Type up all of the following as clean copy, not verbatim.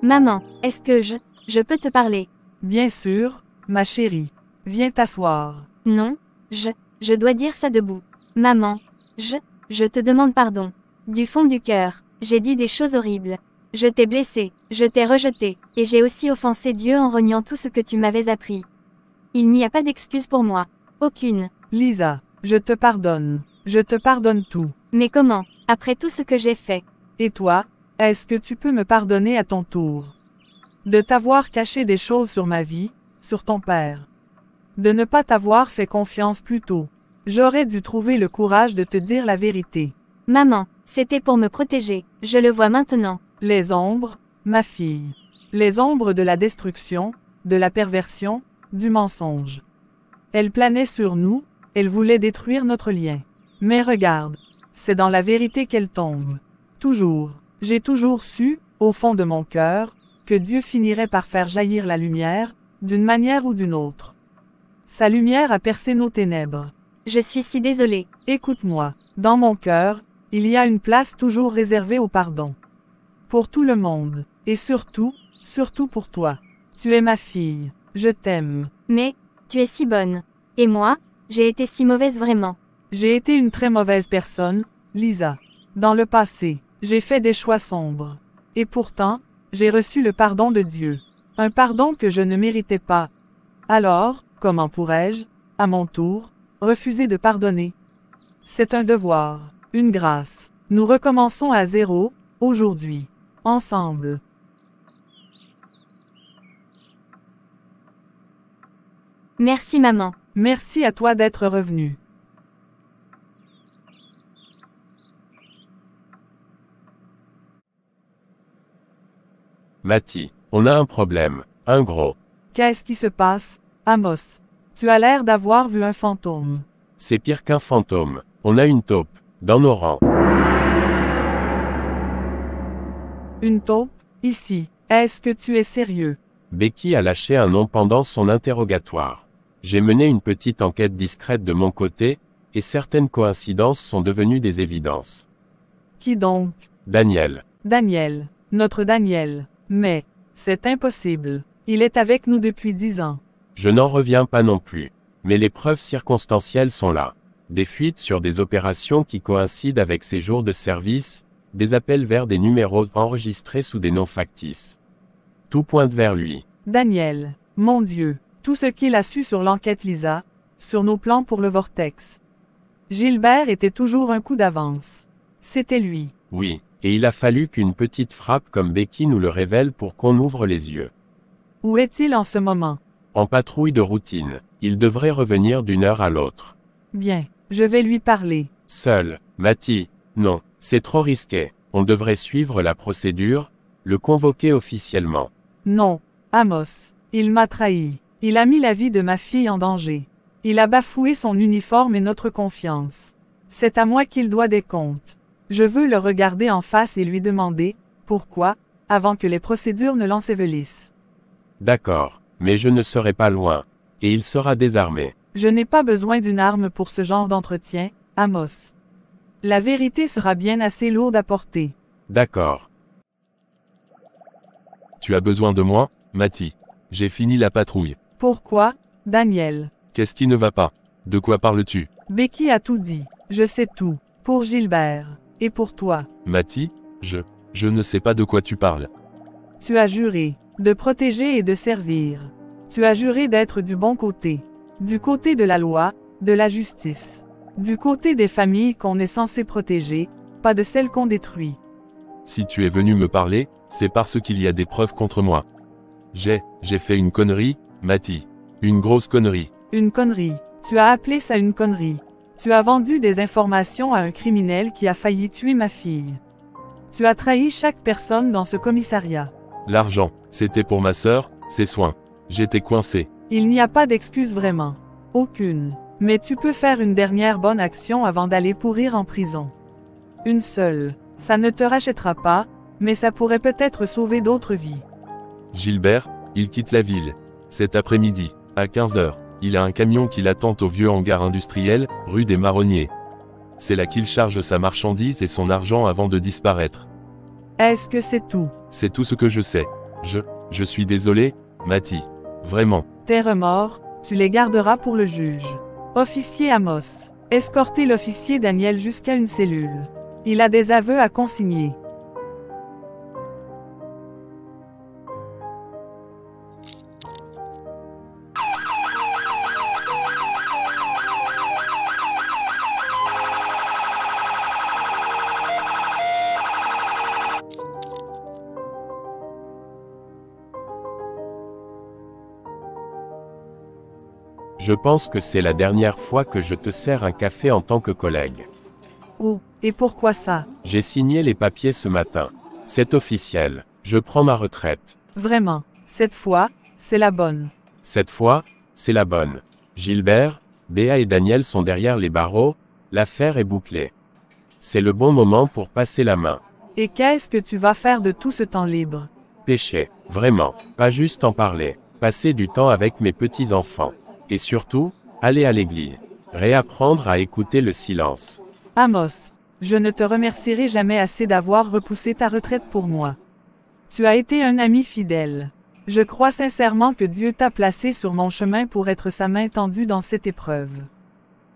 Maman, est-ce que je peux te parler? Bien sûr, ma chérie. Viens t'asseoir. Non, je dois dire ça debout. Maman, je te demande pardon. Du fond du cœur, j'ai dit des choses horribles. Je t'ai blessé, je t'ai rejeté, et j'ai aussi offensé Dieu en reniant tout ce que tu m'avais appris. Il n'y a pas d'excuse pour moi. Aucune. Lisa, je te pardonne. Je te pardonne tout. Mais comment, après tout ce que j'ai fait? Et toi, est-ce que tu peux me pardonner à ton tour? De t'avoir caché des choses sur ma vie, sur ton père. De ne pas t'avoir fait confiance plus tôt. J'aurais dû trouver le courage de te dire la vérité. Maman, c'était pour me protéger, je le vois maintenant. Les ombres, ma fille. Les ombres de la destruction, de la perversion, du mensonge. Elles planaient sur nous, elles voulaient détruire notre lien. Mais regarde, c'est dans la vérité qu'elles tombent. Toujours, j'ai toujours su, au fond de mon cœur, que Dieu finirait par faire jaillir la lumière, d'une manière ou d'une autre. Sa lumière a percé nos ténèbres. Je suis si désolée. Écoute-moi, dans mon cœur, il y a une place toujours réservée au pardon. Pour tout le monde, et surtout pour toi. Tu es ma fille, je t'aime. Mais, tu es si bonne. Et moi, j'ai été si mauvaise vraiment. J'ai été une très mauvaise personne, Lisa. Dans le passé, j'ai fait des choix sombres. Et pourtant, j'ai reçu le pardon de Dieu. Un pardon que je ne méritais pas. Alors, comment pourrais-je, à mon tour, refuser de pardonner? C'est un devoir, une grâce. Nous recommençons à zéro, aujourd'hui. Ensemble. Merci maman. Merci à toi d'être revenu. Matty, on a un problème, un gros. Qu'est-ce qui se passe, Amos? Tu as l'air d'avoir vu un fantôme. C'est pire qu'un fantôme, on a une taupe, dans nos rangs. Une taupe, ici. Est-ce que tu es sérieux? Becky a lâché un nom pendant son interrogatoire. J'ai mené une petite enquête discrète de mon côté, et certaines coïncidences sont devenues des évidences. Qui donc? Daniel. Daniel. Notre Daniel. Mais, c'est impossible. Il est avec nous depuis 10 ans. Je n'en reviens pas non plus. Mais les preuves circonstancielles sont là. Des fuites sur des opérations qui coïncident avec ses jours de service, des appels vers des numéros enregistrés sous des noms factices. Tout pointe vers lui. Daniel. Mon Dieu. Tout ce qu'il a su sur l'enquête Lisa, sur nos plans pour le Vortex. Gilbert était toujours un coup d'avance. C'était lui. Oui, et il a fallu qu'une petite frappe comme Becky nous le révèle pour qu'on ouvre les yeux. Où est-il en ce moment? En patrouille de routine, il devrait revenir d'une heure à l'autre. Bien, je vais lui parler. Seul, Matty, non, c'est trop risqué. On devrait suivre la procédure, le convoquer officiellement. Non, Amos, il m'a trahi. Il a mis la vie de ma fille en danger. Il a bafoué son uniforme et notre confiance. C'est à moi qu'il doit des comptes. Je veux le regarder en face et lui demander, pourquoi, avant que les procédures ne l'ensevelissent. D'accord, mais je ne serai pas loin. Et il sera désarmé. Je n'ai pas besoin d'une arme pour ce genre d'entretien, Amos. La vérité sera bien assez lourde à porter. D'accord. Tu as besoin de moi, Matty? J'ai fini la patrouille. Pourquoi, Daniel? Qu'est-ce qui ne va pas? De quoi parles-tu? Becky a tout dit. Je sais tout. Pour Gilbert. Et pour toi. Matty, je ne sais pas de quoi tu parles. Tu as juré de protéger et de servir. Tu as juré d'être du bon côté. Du côté de la loi, de la justice. Du côté des familles qu'on est censé protéger, pas de celles qu'on détruit. Si tu es venu me parler, c'est parce qu'il y a des preuves contre moi. J'ai fait une connerie, Matty. Une grosse connerie. Une connerie. Tu as appelé ça une connerie. Tu as vendu des informations à un criminel qui a failli tuer ma fille. Tu as trahi chaque personne dans ce commissariat. L'argent, c'était pour ma sœur, ses soins. J'étais coincé. Il n'y a pas d'excuse vraiment. Aucune. Mais tu peux faire une dernière bonne action avant d'aller pourrir en prison. Une seule. Ça ne te rachètera pas, mais ça pourrait peut-être sauver d'autres vies. Gilbert, il quitte la ville. Cet après-midi, à 15h, il a un camion qui l'attend au vieux hangar industriel, rue des Marronniers. C'est là qu'il charge sa marchandise et son argent avant de disparaître. Est-ce que c'est tout? C'est tout ce que je sais. Je suis désolé, Matty. Vraiment. Tes remords, tu les garderas pour le juge. Officier Amos. Escortez l'officier Daniel jusqu'à une cellule. Il a des aveux à consigner. Je pense que c'est la dernière fois que je te sers un café en tant que collègue. Oh, et pourquoi ça? J'ai signé les papiers ce matin. C'est officiel. Je prends ma retraite. Vraiment, cette fois, c'est la bonne. Cette fois, c'est la bonne. Gilbert, Béa et Daniel sont derrière les barreaux, l'affaire est bouclée. C'est le bon moment pour passer la main. Et qu'est-ce que tu vas faire de tout ce temps libre? Pêcher, vraiment, pas juste en parler. Passer du temps avec mes petits-enfants. Et surtout, aller à l'église. Réapprendre à écouter le silence. Amos, je ne te remercierai jamais assez d'avoir repoussé ta retraite pour moi. Tu as été un ami fidèle. Je crois sincèrement que Dieu t'a placé sur mon chemin pour être sa main tendue dans cette épreuve.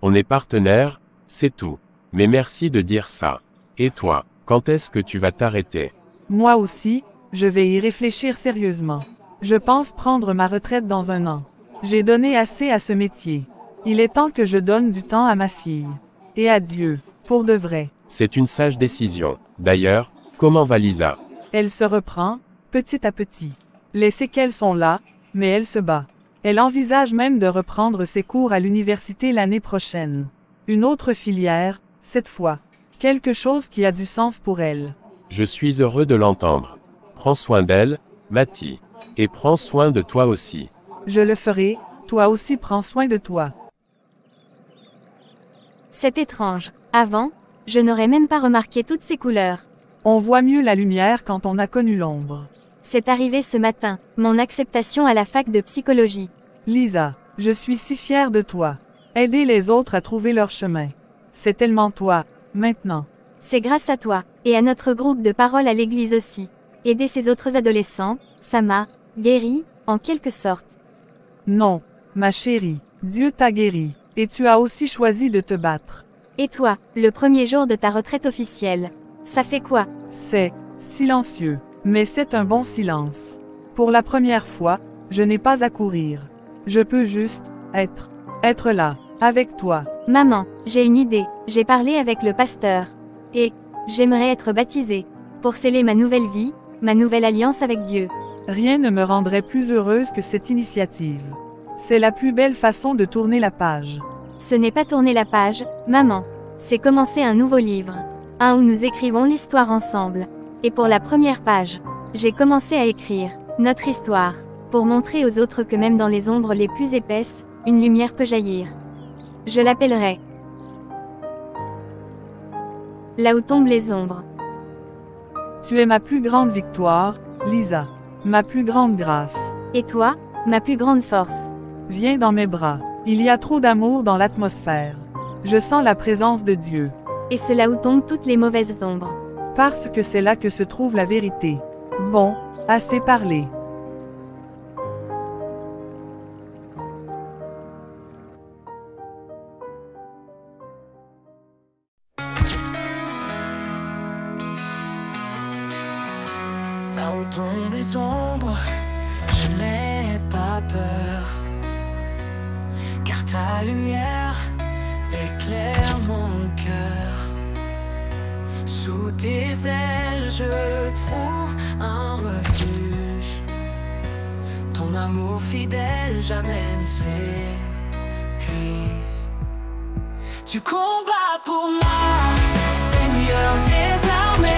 On est partenaires, c'est tout. Mais merci de dire ça. Et toi, quand est-ce que tu vas t'arrêter? Moi aussi, je vais y réfléchir sérieusement. Je pense prendre ma retraite dans 1 an. J'ai donné assez à ce métier. Il est temps que je donne du temps à ma fille. Et à Dieu, pour de vrai. C'est une sage décision. D'ailleurs, comment va Lisa? Elle se reprend, petit à petit. Les séquelles sont là, mais elle se bat. Elle envisage même de reprendre ses cours à l'université l'année prochaine. Une autre filière, cette fois. Quelque chose qui a du sens pour elle. Je suis heureux de l'entendre. Prends soin d'elle, Matty. Et prends soin de toi aussi. Je le ferai, toi aussi prends soin de toi. C'est étrange. Avant, je n'aurais même pas remarqué toutes ces couleurs. On voit mieux la lumière quand on a connu l'ombre. C'est arrivé ce matin, mon acceptation à la fac de psychologie. Lisa, je suis si fière de toi. Aider les autres à trouver leur chemin. C'est tellement toi, maintenant. C'est grâce à toi, et à notre groupe de parole à l'église aussi. Aider ces autres adolescents, ça m'a guéri, en quelque sorte. Non, ma chérie, Dieu t'a guéri, et tu as aussi choisi de te battre. Et toi, le premier jour de ta retraite officielle, ça fait quoi? C'est silencieux, mais c'est un bon silence. Pour la première fois, je n'ai pas à courir. Je peux juste être là, avec toi. Maman, j'ai une idée, j'ai parlé avec le pasteur. Et j'aimerais être baptisée, pour sceller ma nouvelle vie, ma nouvelle alliance avec Dieu. Rien ne me rendrait plus heureuse que cette initiative. C'est la plus belle façon de tourner la page. Ce n'est pas tourner la page, maman. C'est commencer un nouveau livre. Un où nous écrivons l'histoire ensemble. Et pour la première page, j'ai commencé à écrire notre histoire, pour montrer aux autres que même dans les ombres les plus épaisses, une lumière peut jaillir. Je l'appellerai Là où tombent les ombres. Tu es ma plus grande victoire, Lisa. Ma plus grande grâce. Et toi, ma plus grande force. Viens dans mes bras. Il y a trop d'amour dans l'atmosphère. Je sens la présence de Dieu. Et c'est là où tombent toutes les mauvaises ombres. Parce que c'est là que se trouve la vérité. Bon, assez parlé. Là où tombent les ombres, je n'ai pas peur, car ta lumière éclaire mon cœur. Sous tes ailes, je trouve un refuge. Ton amour fidèle jamais ne s'épuise. Tu combats pour moi, Seigneur des armées.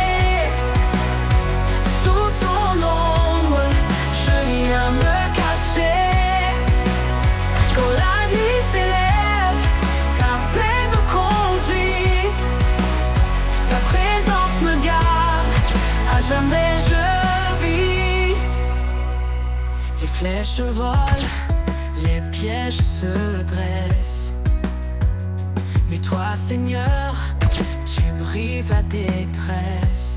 Jamais je vis. Les flèches volent, les pièges se dressent. Mais toi, Seigneur, tu brises la détresse.